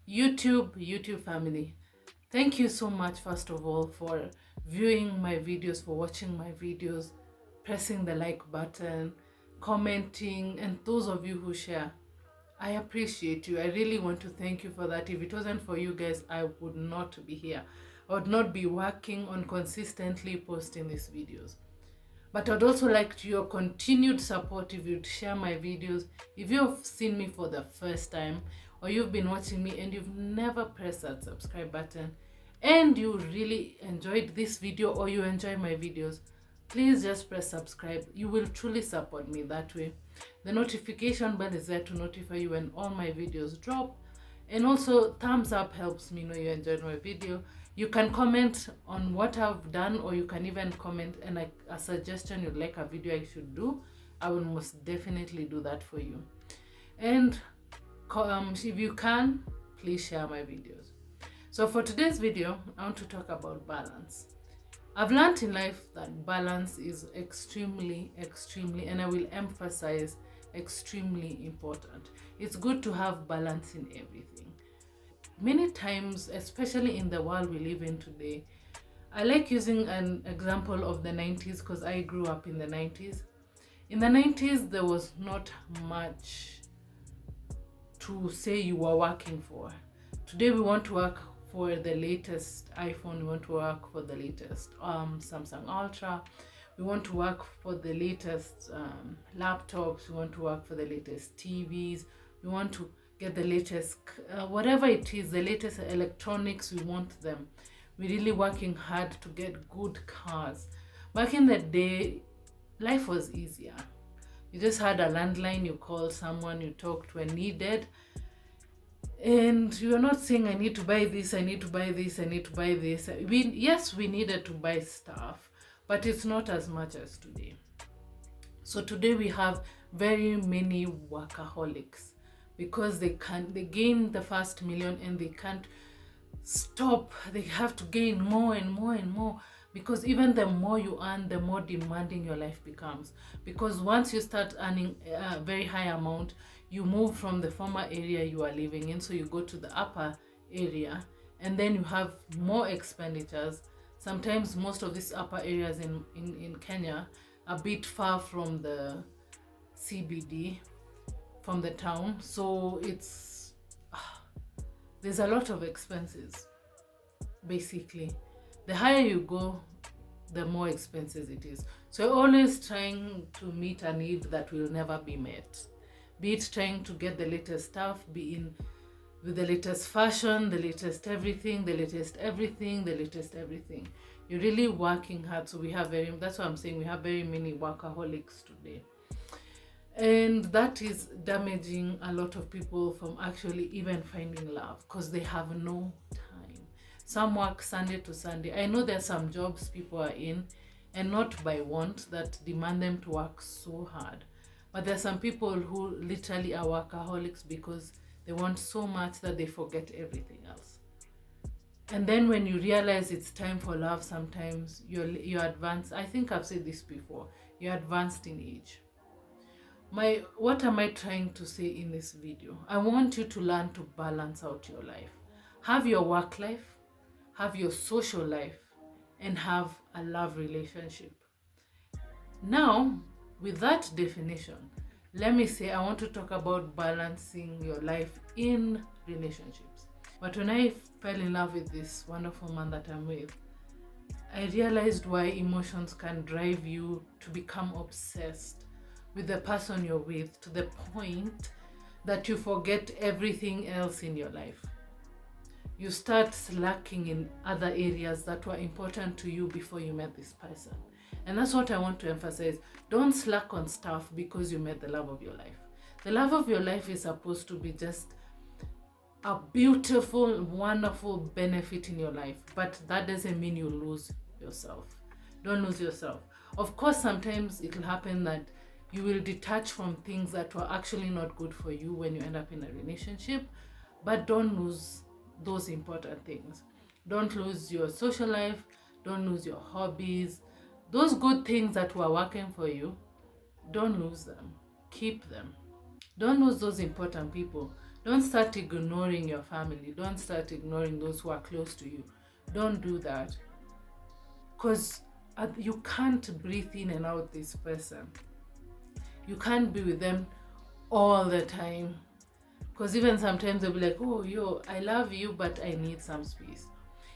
YouTube family, thank you so much first of all for viewing my videos, for watching my videos, pressing the like button, commenting, and those of you who share. I appreciate you. I really want to thank you for that. If it wasn't for you guys, I would not be here. I would not be working on consistently posting these videos. But I'd also like your continued support if you'd share my videos. If you've seen me for the first time or you've been watching me and you've never pressed that subscribe button and you really enjoyed this video or you enjoy my videos, please just press subscribe. You will truly support me that way. The notification bell is there to notify you when all my videos drop, and also thumbs up helps me know you enjoyed my video. You can comment on what I've done, or you can even comment and a suggestion you'd like a video I should do. I will most definitely do that for you. And if you can, please share my videos. So for today's video, I want to talk about balance. I've learned in life that balance is extremely, and I will emphasize extremely important. It's good to have balance in everything. Many times, especially in the world we live in today, I like using an example of the 90s because I grew up in the 90s. In the 90s, there was not much to say you were working for. Today, we want to work for the latest iPhone, we want to work for the latest Samsung Ultra, we want to work for the latest laptops, we want to work for the latest TVs, we want to get the latest whatever it is, the latest electronics, we want them. We're really working hard to get good cars. Back in the day, life was easier. You just had a landline, you called someone, you talked when needed. And you're not saying, I need to buy this, I need to buy this, I need to buy this. Yes, we needed to buy stuff, but it's not as much as today. So today we have very many workaholics because they gain the first million and they can't stop. They have to gain more and more and more, because even the more you earn, the more demanding your life becomes. Because once you start earning a very high amount, you move from the former area you are living in, so you go to the upper area, and then you have more expenditures. Sometimes most of these upper areas in Kenya are a bit far from the CBD, from the town, so it's there's a lot of expenses. Basically, the higher you go, the more expensive it is. So you're always trying to meet a need that will never be met, be it trying to get the latest stuff, be in with the latest fashion, the latest everything, the latest everything, the latest everything. You're really working hard. So that's why I'm saying we have very many workaholics today. And that is damaging a lot of people from actually even finding love, because they have no time. Some work Sunday to Sunday. I know there's some jobs people are in, and not by want, that demand them to work so hard. But there's some people who literally are workaholics because they want so much that they forget everything else. And then when you realize it's time for love, sometimes you're advanced. I think I've said this before. You're advanced in age. What am I trying to say in this video? I want you to learn to balance out your life. Have your work life, have your social life, and have a love relationship. Now, with that definition, let me say I want to talk about balancing your life in relationships. But when I fell in love with this wonderful man that I'm with, I realized why emotions can drive you to become obsessed with the person you're with, to the point that you forget everything else in your life. You start slacking in other areas that were important to you before you met this person. And that's what I want to emphasize. Don't slack on stuff because you met the love of your life. The love of your life is supposed to be just a beautiful, wonderful benefit in your life. But that doesn't mean you lose yourself. Don't lose yourself. Of course, sometimes it will happen that you will detach from things that were actually not good for you when you end up in a relationship, but don't lose those important things. Don't lose your social life, don't lose your hobbies. Those good things that were working for you, don't lose them. Keep them. Don't lose those important people. Don't start ignoring your family. Don't start ignoring those who are close to you. Don't do that. Because you can't breathe in and out this person. You can't be with them all the time. Because even sometimes they'll be like, oh, yo, I love you, but I need some space.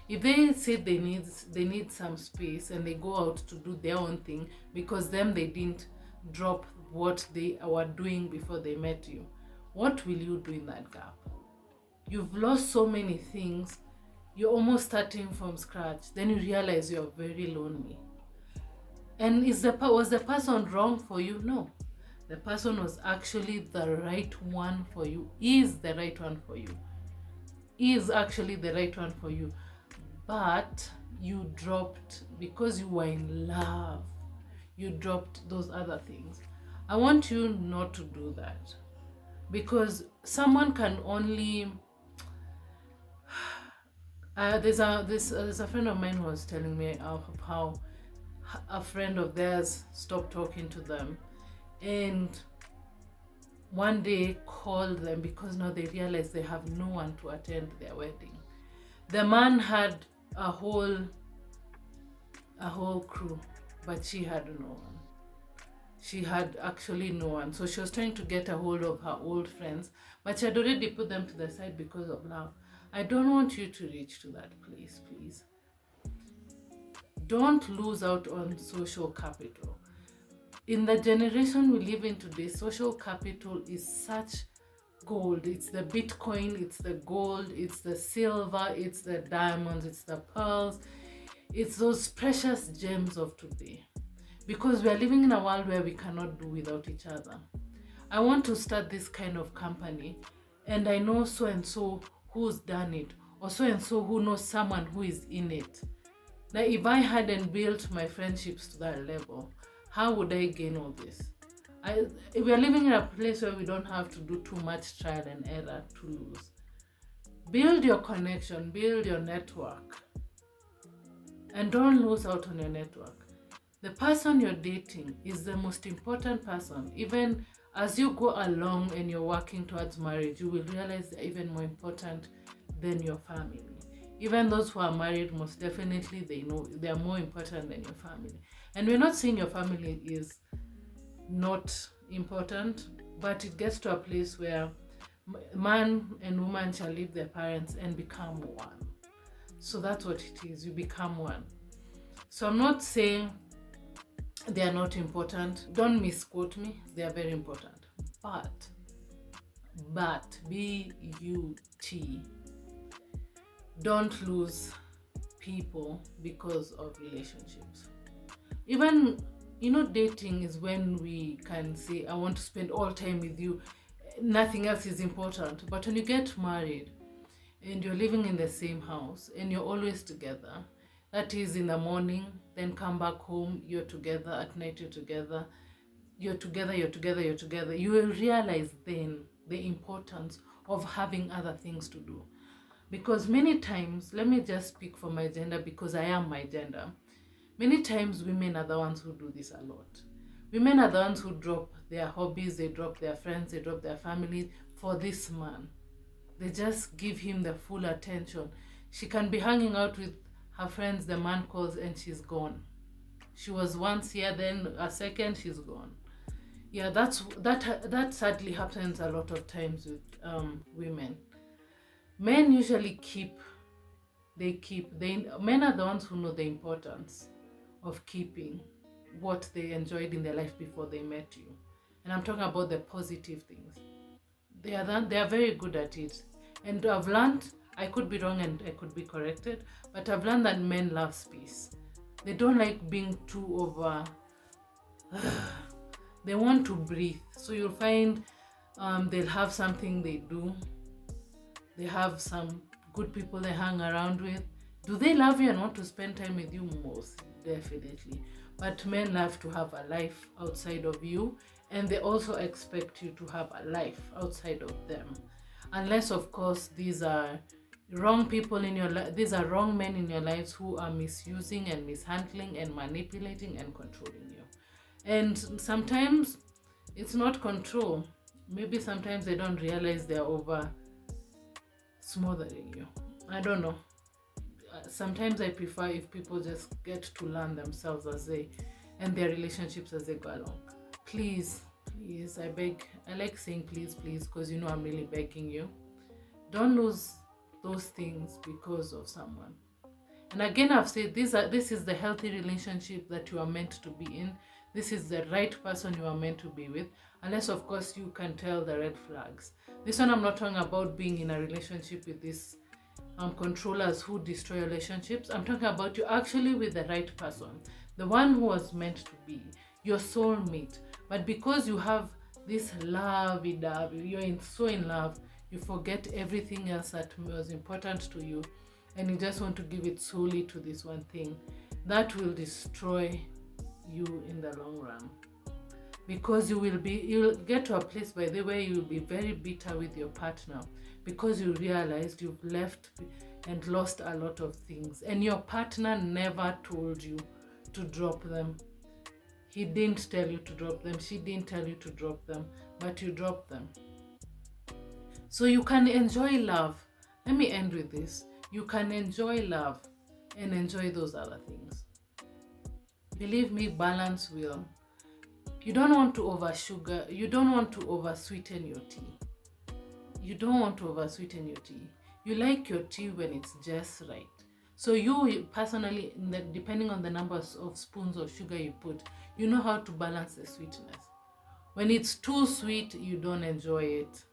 If they say they need some space and they go out to do their own thing because them they didn't drop what they were doing before they met you, what will you do in that gap? You've lost so many things. You're almost starting from scratch. Then you realize you're very lonely. And was the person wrong for you? No. The person was actually the right one for you. Is the right one for you. Is actually the right one for you. But you dropped, because you were in love, you dropped those other things. I want you not to do that. Because someone can only... there's a friend of mine who was telling me how a friend of theirs stopped talking to them, and one day called them because now they realize they have no one to attend their wedding. The man had a whole crew, but she had no one. She had actually no one. So she was trying to get a hold of her old friends, but she had already put them to the side because of love. I don't want you to reach to that place, please. Don't lose out on social capital. In the generation we live in today, social capital is such gold. It's the Bitcoin, it's the gold, it's the silver, it's the diamonds, it's the pearls. It's those precious gems of today. Because we are living in a world where we cannot do without each other. I want to start this kind of company, and I know so and so who's done it, or so and so who knows someone who is in it. Now, if I hadn't built my friendships to that level, how would I gain all this? We are living in a place where we don't have to do too much trial and error to lose. Build your connection, build your network, and don't lose out on your network. The person you're dating is the most important person. Even as you go along and you're working towards marriage, you will realize they're even more important than your family. Even those who are married, most definitely they know they are more important than your family. And we're not saying your family is not important, but it gets to a place where man and woman shall leave their parents and become one. So that's what it is. You become one. So I'm not saying they are not important. Don't misquote me. They are very important. But B-U-T, don't lose people because of relationships. Even, dating is when we can say, I want to spend all time with you. Nothing else is important. But when you get married and you're living in the same house and you're always together, that is, in the morning, then come back home, you're together, at night you're together, you will realize then the importance of having other things to do. Because many times, let me just speak for my gender because I am my gender. Many times women are the ones who do this a lot. Women are the ones who drop their hobbies, they drop their friends, they drop their family for this man. They just give him the full attention. She can be hanging out with her friends, the man calls and she's gone. She was once here, then a second she's gone. Yeah, that sadly happens a lot of times with women. Men usually men are the ones who know the importance of keeping what they enjoyed in their life before they met you. And I'm talking about the positive things. They are very good at it. And I've learned, I could be wrong and I could be corrected, but I've learned that men love space. They don't like being too over. They want to breathe. So you'll find they'll have something they do. They have some good people they hang around with. Do they love you and want to spend time with you? Most definitely. But men love to have a life outside of you, and they also expect you to have a life outside of them. Unless, of course, these are wrong people in your life. These are wrong men in your lives who are misusing and mishandling and manipulating and controlling you. And sometimes it's not control. Maybe sometimes they don't realize they're over smothering you. I don't know. Sometimes I prefer if people just get to learn themselves as they and their relationships as they go along. Please, please, I beg. I like saying please, please, because you know I'm really begging you. Don't lose those things because of someone. And again, I've said this is the healthy relationship that you are meant to be in. This is the right person you are meant to be with, unless of course you can tell the red flags. This one, I'm not talking about being in a relationship with these controllers who destroy relationships. I'm talking about you actually with the right person, the one who was meant to be your soulmate. But because you have this lovey-dovey, so in love, you forget everything else that was important to you, and you just want to give it solely to this one thing. That will destroy you in the long run, because you'll get to a place by the way you'll be very bitter with your partner, because you realized you've left and lost a lot of things, and your partner never told you to drop them. He didn't tell you to drop them, she didn't tell you to drop them, but you dropped them. So you can enjoy love. Let me end with this. You can enjoy love and enjoy those other things. Believe me, balance will. You don't want to you don't want to over sweeten your tea. You don't want to over sweeten your tea. You like your tea when it's just right. So you personally, depending on the numbers of spoons of sugar you put, you know how to balance the sweetness. When it's too sweet, you don't enjoy it.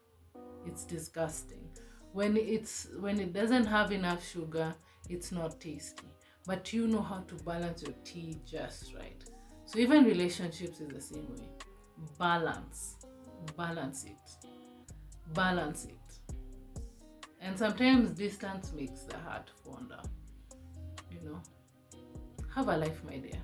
It's disgusting. When it doesn't have enough sugar, it's not tasty. But you know how to balance your tea just right. So even relationships is the same way. Balance it. And sometimes distance makes the heart fonder. Have a life, my dear.